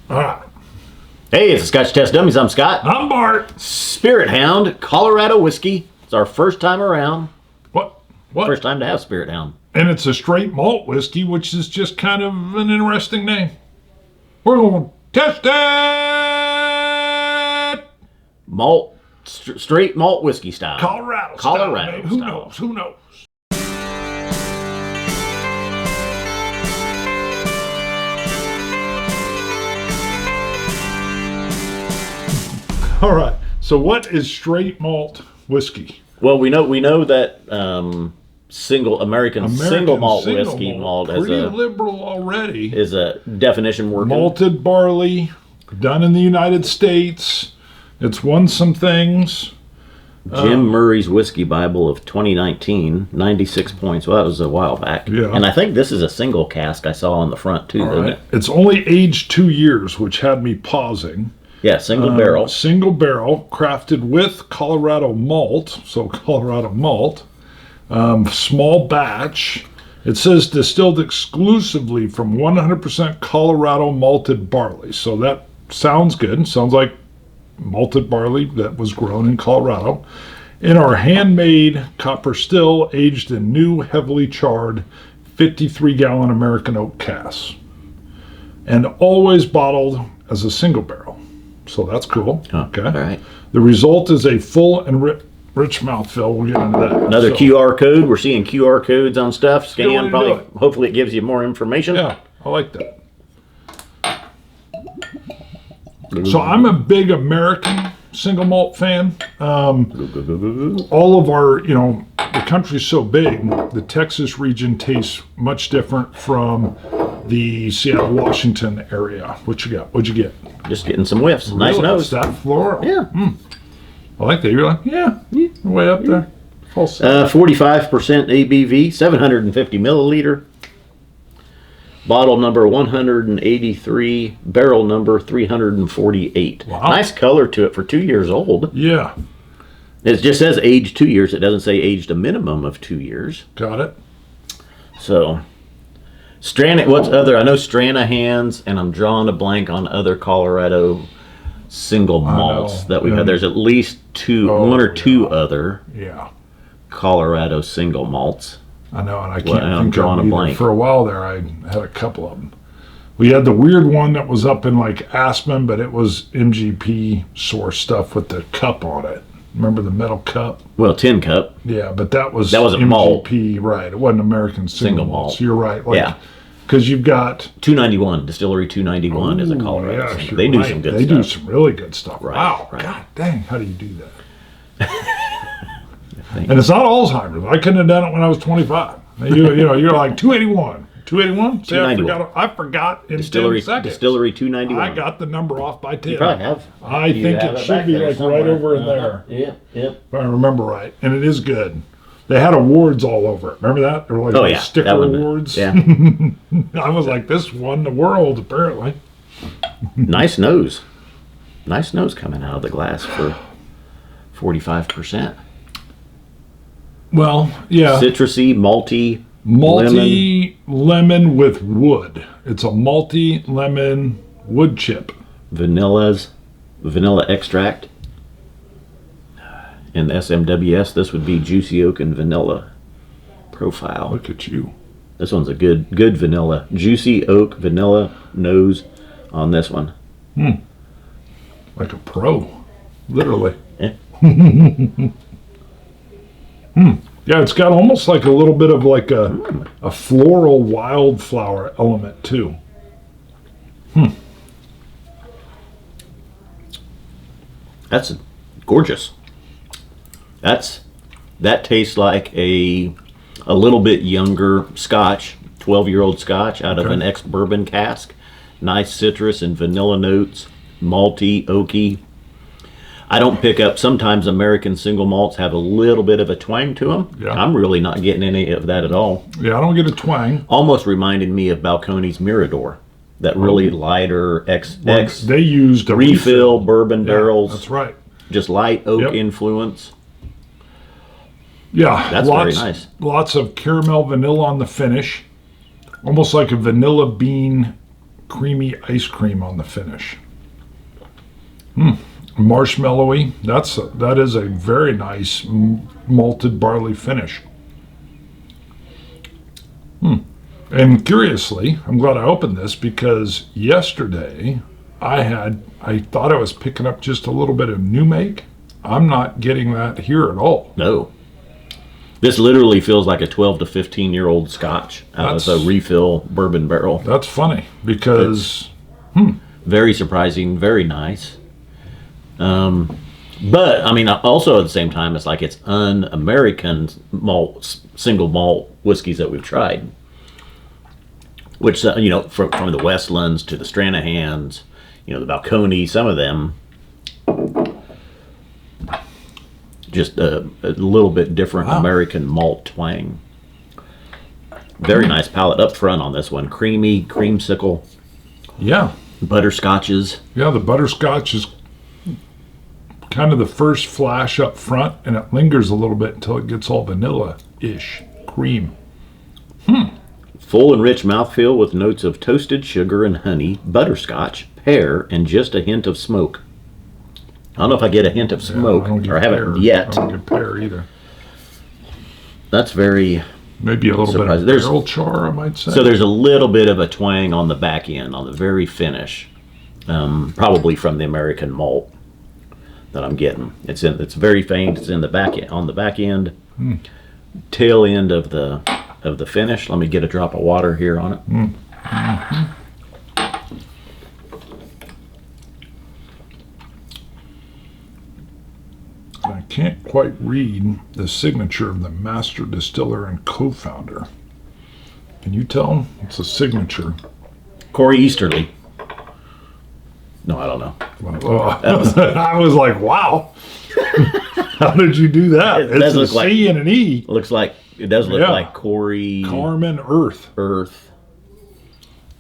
All right. Hey, it's the Scotch Test Dummies. I'm Scott. I'm Bart. Spirit Hound, Colorado whiskey. It's our first time around. What? First time to have Spirit Hound. And it's a straight malt whiskey, which is just kind of an interesting name. We're going to test it. Malt, straight malt whiskey style. Colorado style, baby. Who knows? Who knows? All right. So what is straight malt whiskey? Well, we know that American single malt whiskey malt pretty liberal already. Is a definition working. Malted barley, done in the United States. It's won some things. Jim Murray's Whiskey Bible of 2019, 96 points. Well, that was a while back. Yeah. And I think this is a single cask I saw on the front too, isn't it? It's only aged 2 years, which had me pausing. Yeah, single barrel. Single barrel, crafted with Colorado malt, so Colorado malt. Small batch. It says distilled exclusively from 100% Colorado malted barley. So that sounds good. Sounds like malted barley that was grown in Colorado. In our handmade copper still, aged in new, heavily charred 53-gallon American oak casks. And always bottled as a single barrel. So that's cool. Okay. All right. The result is a full and rich mouthfeel. We'll get into that. Another QR code. We're seeing QR codes on stuff. Scan, probably. Hopefully it gives you more information. Yeah, I like that. So I'm a big American single malt fan. All of our, the country's so big, the Texas region tastes much different from the Seattle, Washington area. What you got? What'd you get? Just getting some whiffs. Nice Really? nose. That floral. Yeah. I like that. You're like, way up there. 45% ABV, 750 milliliter. Bottle number 183, barrel number 348. Wow. Nice color to it for 2 years old. Yeah. It just says aged 2 years. It doesn't say aged a minimum of 2 years. Got it. So, what's other? I know Stranahan's, and I'm drawing a blank on other Colorado single malts that we've had. There's at least one or two other Colorado single malts. I know, and I can't think drawing of a either. blank. For a while there, I had a couple of them. We had the weird one that was up in like Aspen, but it was MGP source stuff with the cup on it. Remember the metal cup? Well, tin cup. Yeah, but that was wasn't MGP, malt. right? It wasn't American single malt. So you're right. Because you've got 291 Distillery 291 is a Colorado. Yeah, they do some good stuff. They do some really good stuff. Right, wow, right. God dang, how do you do that? And it's not Alzheimer's. I couldn't have done it when I was 25. You're like 281. 281? See, I forgot in 10 seconds. Distillery 291. I got the number off by 10. You probably have. I think it should be like right over in there. Yep. If I remember right. And it is good. They had awards all over it. Remember that? There were like sticker awards. Yeah. I was like, this won the world, apparently. Nice nose. Nice nose coming out of the glass for 45%. Well, yeah. Citrusy, malty lemon with wood. It's a malty lemon wood chip. Vanilla extract. In SMWS, this would be juicy oak and vanilla profile. Look at you. This one's a good vanilla. Juicy oak, vanilla nose on this one. Like a pro. Literally. Yeah. Yeah, it's got almost like a little bit of like a floral wildflower element too. That's gorgeous. That tastes like a little bit younger Scotch, 12-year-old Scotch out of an ex-bourbon cask. Nice citrus and vanilla notes, malty, oaky. I don't pick up, sometimes American single malts have a little bit of a twang to them. Yeah. I'm really not getting any of that at all. Yeah, I don't get a twang. Almost reminded me of Balcones Mirador. That really lighter They used a refill bourbon barrels. That's right. Just light oak influence. Yeah, that's very nice. Lots of caramel vanilla on the finish. Almost like a vanilla bean creamy ice cream on the finish. Marshmallowy. That is a very nice malted barley finish. And curiously, I'm glad I opened this because yesterday I thought I was picking up just a little bit of new make. I'm not getting that here at all. No. This literally feels like a 12 to 15-year-old Scotch out of a refill bourbon barrel. That's funny because very surprising, very nice. But I mean, also at the same time, it's like it's un-American malt, single malt whiskeys that we've tried. Which from the Westlands to the Stranahans, the Balcony, some of them. Just a little bit different American malt twang. Very nice palate up front on this one. Creamy, creamsicle. Yeah. Butterscotches. Yeah, the butterscotch is kind of the first flash up front, and it lingers a little bit until it gets all vanilla-ish cream. Full and rich mouthfeel with notes of toasted sugar and honey, butterscotch, pear, and just a hint of smoke. I don't know if I get a hint of smoke, or I haven't yet. I don't get pear either. That's very maybe a little surprising. Bit of barrel char, I might say. So there's a little bit of a twang on the back end, on the very finish, probably from the American malt that I'm getting. It's very faint. It's in the back end, on the back end, tail end of the finish. Let me get a drop of water here on it. I can't quite read the signature of the master distiller and co-founder. Can you tell? It's a signature. Corey Easterly. No, I don't know. I was like, wow. How did you do that? It does it's a look C and an E. It does look like Corey Carmen Earth.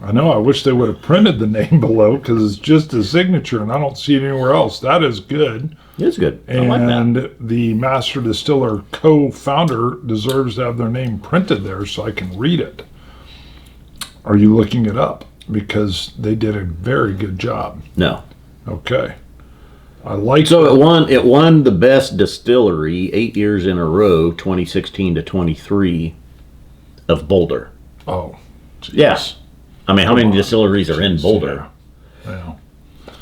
I know. I wish they would have printed the name below because it's just a signature and I don't see it anywhere else. That is good. It's good. I and like that. The master distiller co-founder deserves to have their name printed there so I can read it. Are you looking it up? Because they did a very good job. No. Okay. I like so it won the best distillery 8 years in a row, 2016 to 23 of Boulder. Oh. Geez. Yes. I mean, how many distilleries are in Boulder? Yeah.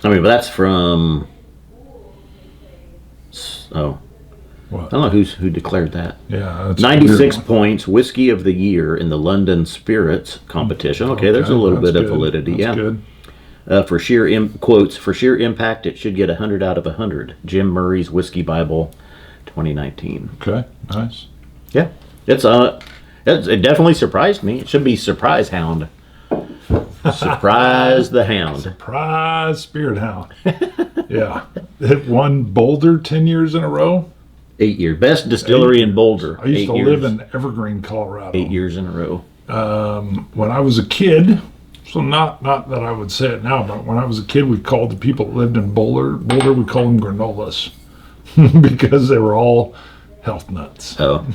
I mean, but that's from What? I don't know who declared that. Yeah, that's 96 points, Whiskey of the Year in the London Spirits competition. Okay, there's a little bit of validity. That's good. For sheer quotes, for sheer impact, it should get 100 out of 100. Jim Murray's Whiskey Bible, 2019. Okay, nice. Yeah, it definitely surprised me. It should be Surprise Hound. Surprise the Hound. Surprise Spirit Hound. Yeah, it won Boulder 10 years in a row. 8 years. Best distillery in Boulder. I used to live in Evergreen, Colorado. 8 years in a row. When I was a kid, so not that I would say it now, but when I was a kid, we called the people that lived in Boulder, we called them granolas because they were all health nuts. Oh.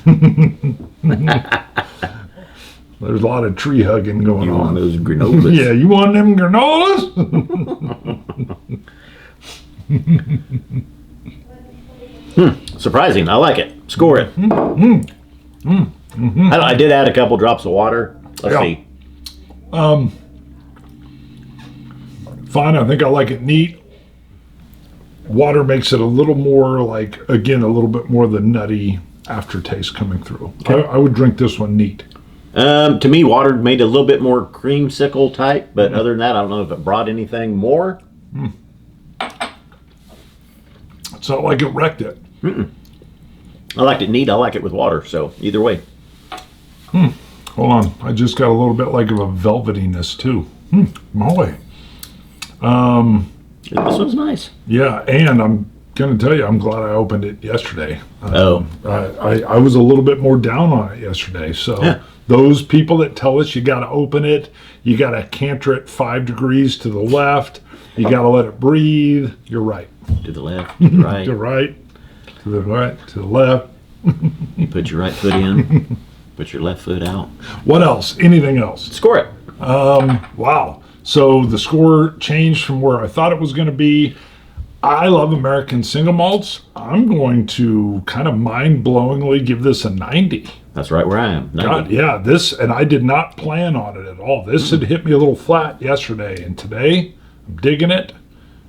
There's a lot of tree hugging going on. You want those granolas? Yeah, you want them granolas? Surprising. I like it. Score it. I did add a couple drops of water. Let's see. Fine. I think I like it neat. Water makes it a little more like, again, a little bit more of the nutty aftertaste coming through. Okay. I would drink this one neat. To me, water made it a little bit more creamsicle type, but other than that, I don't know if it brought anything more. It's not like it wrecked it. I liked it neat. I like it with water. So either way. Hold on. I just got a little bit like of a velvetiness too. Moly. This one's nice. Yeah, and I'm going to tell you, I'm glad I opened it yesterday. I was a little bit more down on it yesterday. So those people that tell us you got to open it, you got to canter it 5 degrees to the left, you got to let it breathe. You're right. To the left, to the right. To the right, to the right, to the left. You put your right foot in, put your left foot out. What else? Anything else? Score it. Wow. So the score changed from where I thought it was going to be. I love American single malts. I'm going to kind of mind-blowingly give this a 90. That's right where I am. 90. God, yeah, this, and I did not plan on it at all. This had hit me a little flat yesterday, and today I'm digging it.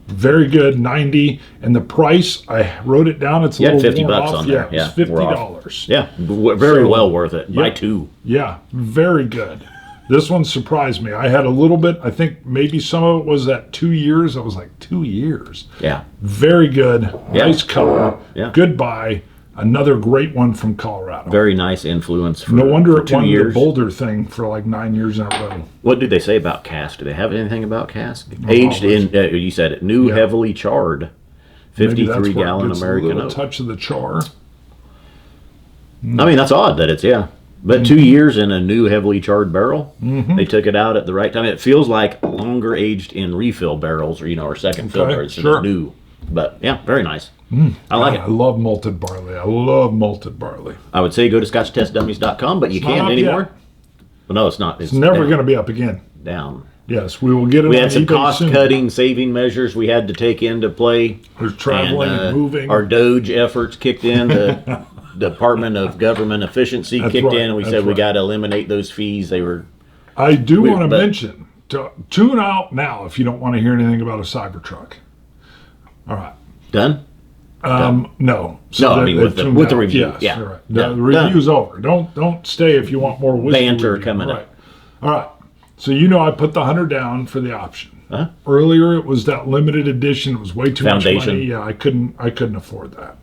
Very good, 90. And the price, I wrote it down. It's a little $50 worn off. on there. Yeah, it's $50. Yeah, very well worth it. Buy two. Yeah, very good. This one surprised me. I had a little bit, I think maybe some of it was that 2 years. I was like, 2 years. Yeah. Very good. Yeah. Nice color. Yeah. Good buy. Another great one from Colorado. Very nice influence for No wonder for it 2 won the years. Boulder thing for like 9 years in a row. What did they say about cask? Do they have anything about cask? Aged in, you said it, new, heavily charred, Maybe that's where it 53-gallon gets American a little oak. touch of the char. I mean, that's odd that it's, But 2 years in a new heavily charred barrel, they took it out at the right time. It feels like longer aged in refill barrels, or second fill barrels than sure. new. But yeah, very nice. I like I it. love malted barley. I love malted barley. I would say go to scotchtestdummies.com, but you not can't up anymore. yet. Well, no, it's not. It's never going to be up again. down. Yes, we will get it. We on had some eBay cost soon. cutting, saving measures we had to take into play. There's traveling and moving. Our Doge efforts kicked in. The Department of Government Efficiency That's kicked right, in, and we that's said we right. got to eliminate those fees. They were. I do want to but- mention, tune out now if you don't want to hear anything about a Cybertruck. All right. Done? No. No, I mean, they with the tuned out. review, Yes, yeah. you're right. Yeah, The review's over. Don't stay if you want more whiskey Banter review. coming right. up. All right. So I put the 100 down for the option. Huh? Earlier it was that limited edition. It was way too much Foundation. money. Yeah, I couldn't afford that.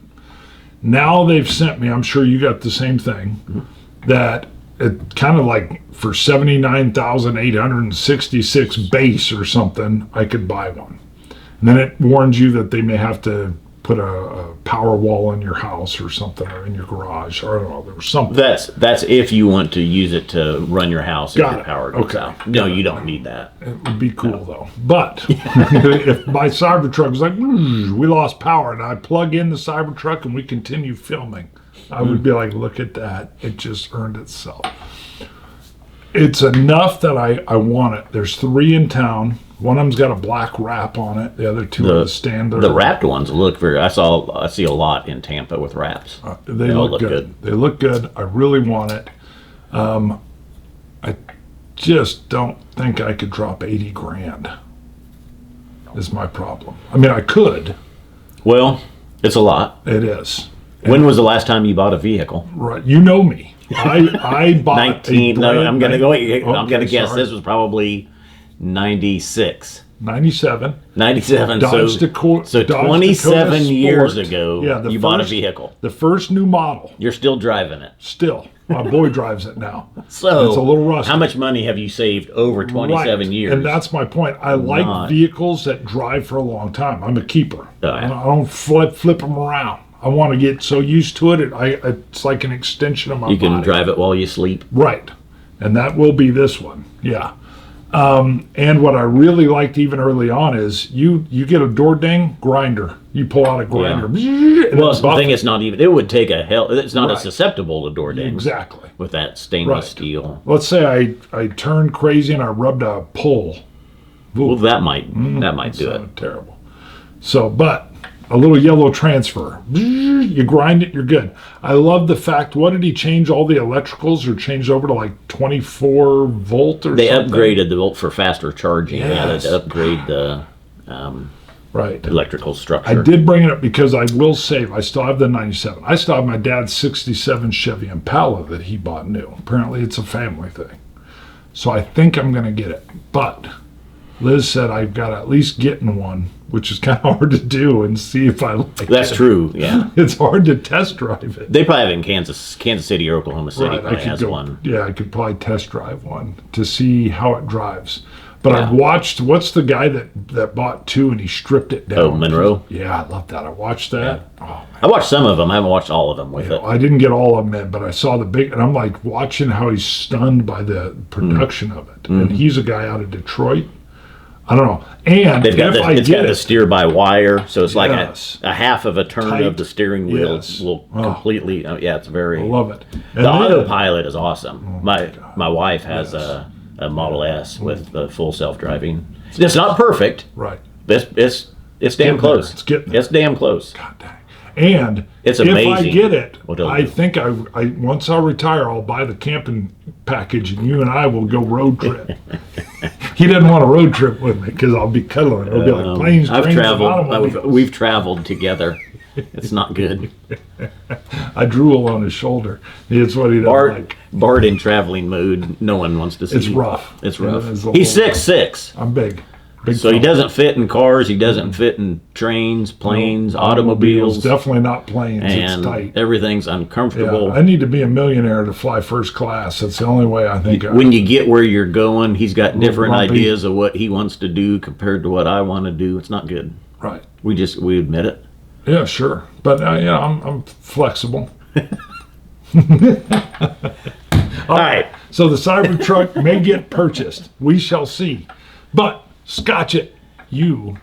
Now they've sent me, I'm sure you got the same thing, that it kind of like for 79,866 base or something, I could buy one. And then it warns you that they may have to put a power wall in your house or something, or in your garage, or I don't know, there was something. That's if you want to use it to run your house if Got your it. power goes Okay. out. No, you don't need that. It would be cool though. But if my Cybertruck was like, we lost power, and I plug in the Cybertruck and we continue filming, I would be like, look at that. It just earned itself. It's enough that I want it. There's 3 in town. One of them's got a black wrap on it. The other 2 are the standard. The wrapped ones look very. I see a lot in Tampa with wraps. They all look good. They look good. I really want it. I just don't think I could drop 80 grand. Is my problem. I mean, I could. Well, it's a lot. It is. When was the last time you bought a vehicle? Right. You know me. I bought 19. No, I'm gonna go. I'm gonna guess sorry. this was probably 96. 97. 97. Dodge So Dodge 27 Dakota years Sport. ago, Yeah, you bought a vehicle. The first new model. You're still driving it. Still. My boy drives it now. So it's a little rusty. how much money have you saved over 27 Right. years? And that's my point. I like Not. vehicles that drive for a long time. I'm a keeper. Oh, yeah. I don't flip them around. I want to get so used to it. It's like an extension of my you can body. drive it while you sleep. Right. And that will be this one. Yeah. And what I really liked even early on is you get a door ding grinder. You pull out a grinder. And Well, it's the thing buffing. it's not even. It would take a hell. It's not as Right. susceptible to door dings Exactly. with that stainless Right. steel. Let's say I turned crazy and I rubbed a pole. Well, that might do it. Sounded terrible. So, but a little yellow transfer. You grind it, you're good. I love the fact, what did he change all the electricals or change over to like 24 volt or They something? upgraded the volt for faster charging. Yeah, Yes. they upgrade the Right. electrical structure. I did bring it up because I will save. I still have the 97. I still have my dad's 67 Chevy Impala that he bought new. Apparently it's a family thing. So I think I'm going to get it. But Liz said I've got to at least get in one, which is kind of hard to do, and see if I like it. That's true. Yeah, It's hard to test drive it. they probably have it in Kansas City or Oklahoma City. Right, Probably has one. Yeah, I could probably test drive one to see how it drives. But Yeah. I've watched, what's the guy that bought 2 and he stripped it down? Oh, Monroe? Yeah, I love that. I watched that. Oh, man. I watched some of them. I haven't watched all of them with it. I didn't get all of them in, but I saw the big, and I'm like watching how he's stunned by the production of it. And he's a guy out of Detroit. I don't know. And They've got if I it's get got the it, steer by wire, so it's like Yes. a half of a turn Tight. of the steering wheel Yes. will Oh. completely. Yeah, it's very. I love it. And The then- autopilot is awesome. My wife has a Model S with full self-driving. It's not perfect. Right. It's damn close. It's getting there. It's damn close. God dang. And It's if I amazing get it, what it'll I do. think I once I retire, I'll buy the camping package, and you and I will go road trip. He doesn't want a road trip with me because I'll be cuddling. It'll be like planes, I've trains, and traveled. automobiles. We've traveled together. It's not good. I drool on his shoulder. It's what he doesn't like. Bart in traveling mood. No one wants to see. It's rough. It's rough. It is a He's little 6'6". I'm big. Big So he fella. doesn't fit in cars. He doesn't fit in trains, planes, automobiles, Definitely not planes. It's and tight. everything's uncomfortable. Yeah, I need to be a millionaire to fly first class. That's the only way I think. When you get where you're going, he's got different lumpy. ideas of what he wants to do compared to what I want to do. It's not good. Right. We admit it. Yeah, sure. But yeah, I'm flexible. All right. So the Cybertruck may get purchased. We shall see. But Scotch It, you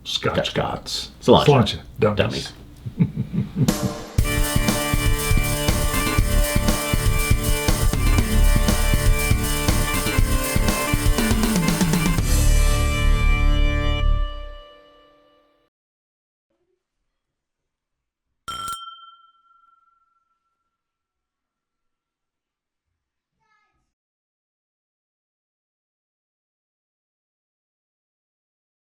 Scotch Gots. Cilantro. Dummies. Dummies.